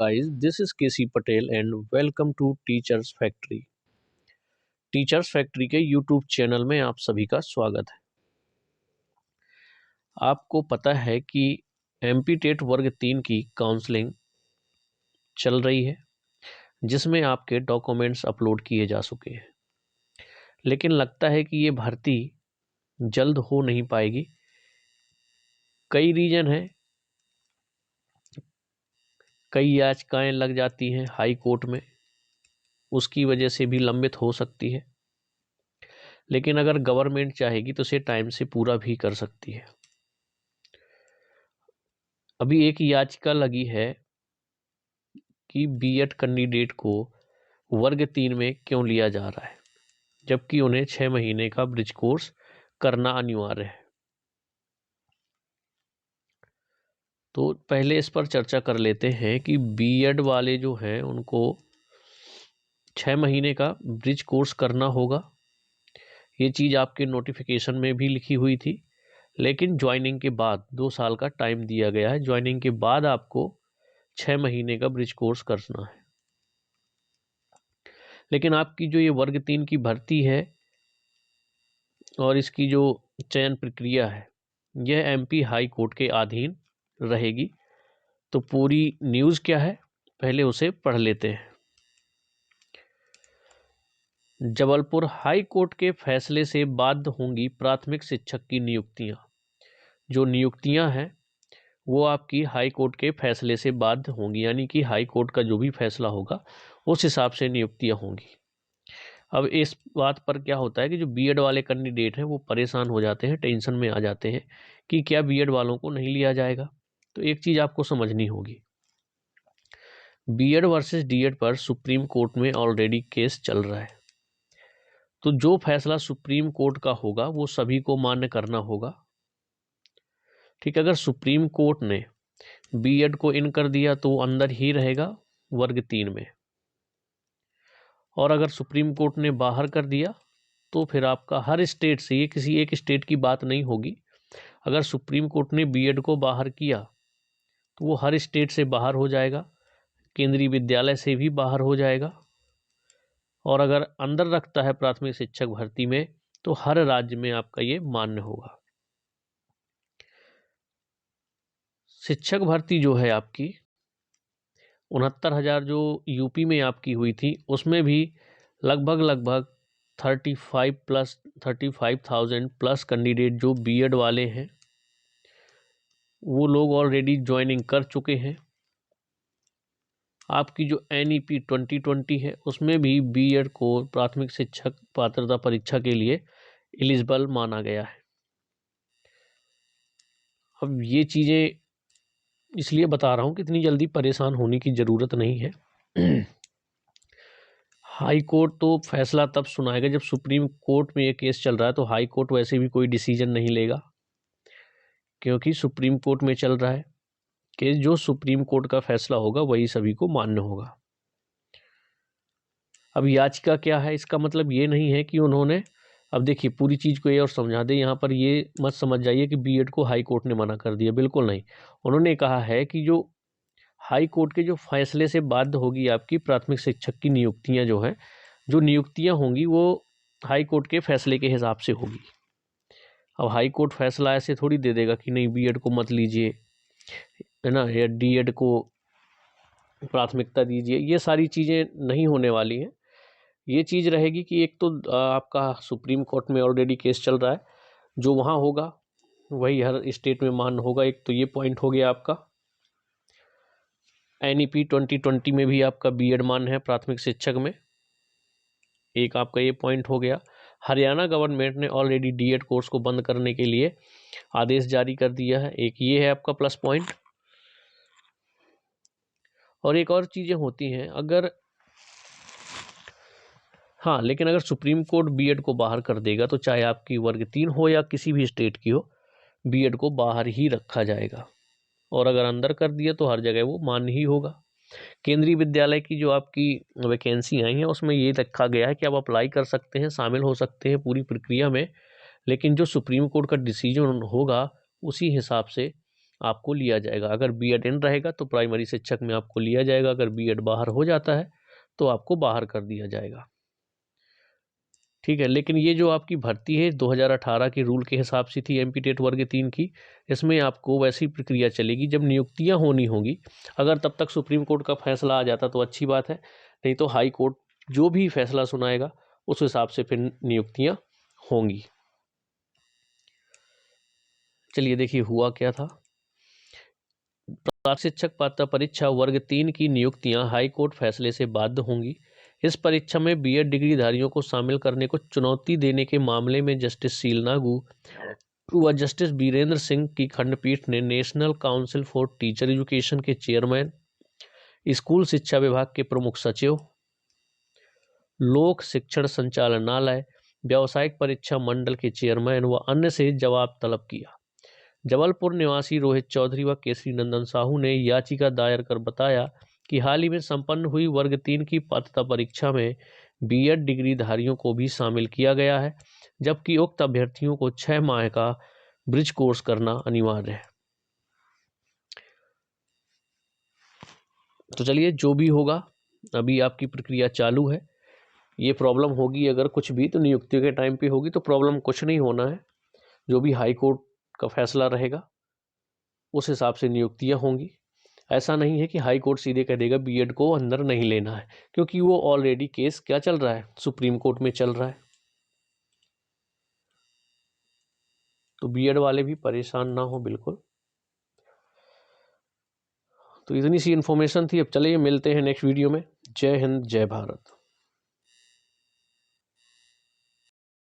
Guys, this is KC Patel and welcome to Teachers Factory. Teachers factory के YouTube channel में आप सभी का स्वागत है। आपको पता है कि एमपी टेट वर्ग 3 की काउंसलिंग चल रही है, जिसमें आपके डॉक्यूमेंट्स अपलोड किए जा चुके हैं, लेकिन लगता है कि ये भर्ती जल्द हो नहीं पाएगी। कई रीजन हैं, कई याचिकाएं लग जाती हैं हाई कोर्ट में, उसकी वजह से भी लंबित हो सकती है, लेकिन अगर गवर्नमेंट चाहेगी तो इसे टाइम से पूरा भी कर सकती है। अभी एक याचिका लगी है कि बीएड कैंडिडेट को वर्ग 3 में क्यों लिया जा रहा है, जबकि उन्हें 6 महीने का ब्रिज कोर्स करना अनिवार्य है। तो पहले इस पर चर्चा कर लेते हैं कि बीएड वाले जो हैं उनको 6 महीने का ब्रिज कोर्स करना होगा। ये चीज़ आपके नोटिफिकेशन में भी लिखी हुई थी, लेकिन ज्वाइनिंग के बाद 2 साल का टाइम दिया गया है। ज्वाइनिंग के बाद आपको 6 महीने का ब्रिज कोर्स करना है। लेकिन आपकी जो ये वर्ग 3 की भर्ती है और इसकी जो चयन प्रक्रिया है, यह एमपी हाई कोर्ट के अधीन रहेगी। तो पूरी न्यूज़ क्या है, पहले उसे पढ़ लेते हैं। जबलपुर हाई कोर्ट के फैसले से बाध्य होंगी प्राथमिक शिक्षक की नियुक्तियां। जो नियुक्तियां हैं वो आपकी हाई कोर्ट के फैसले से बाध्य होंगी, यानी कि हाई कोर्ट का जो भी फैसला होगा उस हिसाब से नियुक्तियां होंगी। अब इस बात पर क्या होता है कि जो बीएड वाले कैंडिडेट हैं वो परेशान हो जाते हैं, टेंशन में आ जाते हैं कि क्या बीएड वालों को नहीं लिया जाएगा। तो एक चीज़ आपको समझनी होगी, बीएड वर्सेस डीएड पर सुप्रीम कोर्ट में ऑलरेडी केस चल रहा है। तो जो फैसला सुप्रीम कोर्ट का होगा वो सभी को मान्य करना होगा। ठीक, अगर सुप्रीम कोर्ट ने बीएड को इन कर दिया तो वो अंदर ही रहेगा वर्ग 3 में, और अगर सुप्रीम कोर्ट ने बाहर कर दिया तो फिर आपका हर स्टेट से, ये किसी एक स्टेट की बात नहीं होगी। अगर सुप्रीम कोर्ट ने बीएड को बाहर किया तो वो हर स्टेट से बाहर हो जाएगा, केंद्रीय विद्यालय से भी बाहर हो जाएगा, और अगर अंदर रखता है प्राथमिक शिक्षक भर्ती में तो हर राज्य में आपका ये मान्य होगा। शिक्षक भर्ती जो है आपकी 69,000 जो यूपी में आपकी हुई थी, उसमें भी लगभग 35,000 प्लस कैंडिडेट जो बीएड वाले हैं वो लोग ऑलरेडी ज्वाइनिंग कर चुके हैं। आपकी जो एनईपी 2020 है उसमें भी बीएड को प्राथमिक शिक्षक पात्रता परीक्षा के लिए एलिजिबल माना गया है। अब ये चीज़ें इसलिए बता रहा हूँ कि इतनी जल्दी परेशान होने की ज़रूरत नहीं है। हाई कोर्ट तो फैसला तब सुनाएगा जब सुप्रीम कोर्ट में ये केस चल रहा है, तो हाई कोर्ट वैसे भी कोई डिसीजन नहीं लेगा, क्योंकि सुप्रीम कोर्ट में चल रहा है केस। जो सुप्रीम कोर्ट का फैसला होगा वही सभी को मान्य होगा। अब याचिका क्या है, इसका मतलब ये नहीं है कि उन्होंने, अब देखिए पूरी चीज़ को ये और समझा दें, यहाँ पर ये मत समझ जाइए कि बीएड को हाई कोर्ट ने मना कर दिया, बिल्कुल नहीं। उन्होंने कहा है कि जो हाई कोर्ट के जो फैसले से बाध्य होगी आपकी प्राथमिक शिक्षक की नियुक्तियाँ जो हैं, जो नियुक्तियाँ होंगी वो हाई कोर्ट के फैसले के हिसाब से होगी। अब हाई कोर्ट फैसला ऐसे थोड़ी दे देगा कि नहीं बीएड को मत लीजिए, है ना, या डीएड को प्राथमिकता दीजिए। ये सारी चीज़ें नहीं होने वाली हैं। ये चीज़ रहेगी कि एक तो आपका सुप्रीम कोर्ट में ऑलरेडी केस चल रहा है, जो वहाँ होगा वही हर स्टेट में मान्य होगा। एक तो ये पॉइंट हो गया आपका। एनईपी 2020 में भी आपका बीएड मान्य है प्राथमिक शिक्षक में, एक आपका ये पॉइंट हो गया। हरियाणा गवर्नमेंट ने ऑलरेडी डीएड कोर्स को बंद करने के लिए आदेश जारी कर दिया है, एक ये है आपका प्लस पॉइंट। और एक और चीज़ें होती हैं, अगर हाँ, लेकिन अगर सुप्रीम कोर्ट बीएड को बाहर कर देगा तो चाहे आपकी वर्ग 3 हो या किसी भी स्टेट की हो, बीएड को बाहर ही रखा जाएगा। और अगर अंदर कर दिया तो हर जगह वो मान्य ही होगा। केंद्रीय विद्यालय की जो आपकी वैकेंसी आई हैं उसमें ये रखा गया है कि आप अप्लाई कर सकते हैं, शामिल हो सकते हैं पूरी प्रक्रिया में, लेकिन जो सुप्रीम कोर्ट का डिसीजन होगा उसी हिसाब से आपको लिया जाएगा। अगर बीएड इन रहेगा तो प्राइमरी शिक्षक में आपको लिया जाएगा, अगर बीएड बाहर हो जाता है तो आपको बाहर कर दिया जाएगा। ठीक है, लेकिन ये जो आपकी भर्ती है 2018 के रूल के हिसाब से थी एमपी टेट वर्ग 3 की, इसमें आपको वैसी प्रक्रिया चलेगी जब नियुक्तियां होनी होंगी। अगर तब तक सुप्रीम कोर्ट का फैसला आ जाता तो अच्छी बात है, नहीं तो हाई कोर्ट जो भी फैसला सुनाएगा उस हिसाब से फिर नियुक्तियां होंगी। चलिए देखिए हुआ क्या था। प्राथमिक शिक्षक पात्रता परीक्षा वर्ग 3 की नियुक्तियां हाई कोर्ट फैसले से बाध्य होंगी। इस परीक्षा में बीएड डिग्रीधारियों को शामिल करने को चुनौती देने के मामले में जस्टिस शील नागू व जस्टिस वीरेंद्र सिंह की खंडपीठ ने national council for teacher education के चेयरमैन, स्कूल शिक्षा विभाग के प्रमुख सचिव, लोक शिक्षण संचालनालय, व्यावसायिक परीक्षा मंडल के चेयरमैन व अन्य से जवाब तलब किया। जबलपुर निवासी रोहित चौधरी व केसरी नंदन साहू ने याचिका दायर कर बताया कि हाल ही में संपन्न हुई वर्ग 3 की पात्रता परीक्षा में बीएड डिग्रीधारियों को भी शामिल किया गया है, जबकि उक्त अभ्यर्थियों को 6 माह का ब्रिज कोर्स करना अनिवार्य है। तो चलिए जो भी होगा, अभी आपकी प्रक्रिया चालू है। ये प्रॉब्लम होगी अगर कुछ भी तो नियुक्ति के टाइम पे होगी, तो प्रॉब्लम कुछ नहीं होना है। जो भी हाई कोर्ट का फैसला रहेगा उस हिसाब से नियुक्तियां होंगी। ऐसा नहीं है कि हाई कोर्ट सीधे कह देगा बीएड को अंदर नहीं लेना है, क्योंकि वो ऑलरेडी केस क्या चल रहा है, सुप्रीम कोर्ट में चल रहा है। तो बीएड वाले भी परेशान ना हो बिल्कुल। तो इतनी सी इन्फॉर्मेशन थी। अब चलिए मिलते हैं नेक्स्ट वीडियो में। जय हिंद, जय भारत।